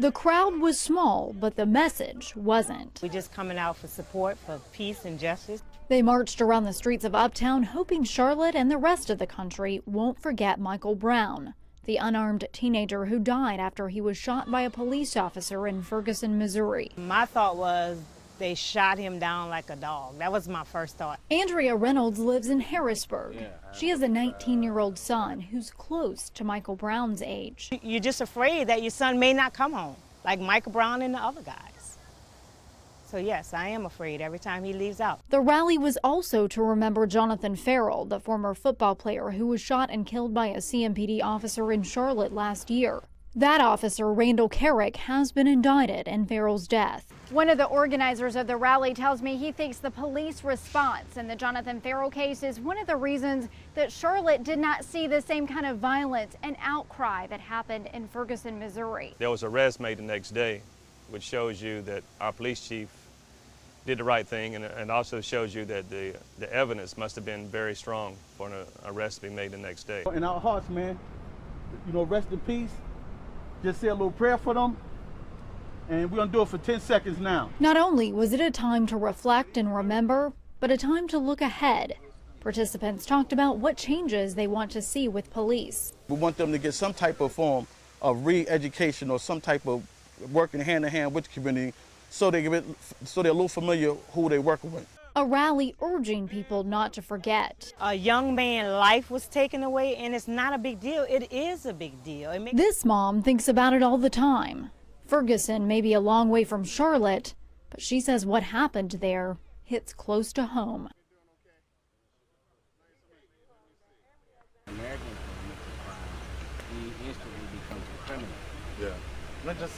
The crowd was small, but the message wasn't. We're just coming out for support for peace and justice. They marched around the streets of Uptown, hoping Charlotte and the rest of the country won't forget Michael Brown, the unarmed teenager who died after he was shot by a police officer in Ferguson, Missouri. My thought was they shot him down like a dog. That was my first thought. Andrea Reynolds lives in Harrisburg. She has a 19-year-old son who's close to Michael Brown's age. You're just afraid that your son may not come home, like Michael Brown and the other guys. So yes, I am afraid every time he leaves out. The rally was also to remember Jonathan Ferrell, the former football player who was shot and killed by a CMPD officer in Charlotte last year. That officer, Randall Carrick, has been indicted in Ferrell's death. One of the organizers of the rally tells me he thinks the police response in the Jonathan Ferrell case is one of the reasons that Charlotte did not see the same kind of violence and outcry that happened in Ferguson, Missouri. There was an arrest made the next day, which shows you that our police chief did the right thing, and also shows you that the evidence must have been very strong for an arrest to be made the next day. In our hearts, man, rest in peace. Just say a little prayer for them, and we're gonna do it for 10 seconds now. Not only was it a time to reflect and remember, but a time to look ahead. Participants talked about what changes they want to see with police. We want them to get some type of form of re-education or some type of working hand in hand with the community so they're a little familiar who they're working with. A rally urging people not to forget. A young man's life was taken away, and it's not a big deal. It is a big deal. This mom thinks about it all the time. Ferguson may be a long way from Charlotte, but she says what happened there hits close to home. American commits a crime, he instantly becomes a criminal. Yeah. Not just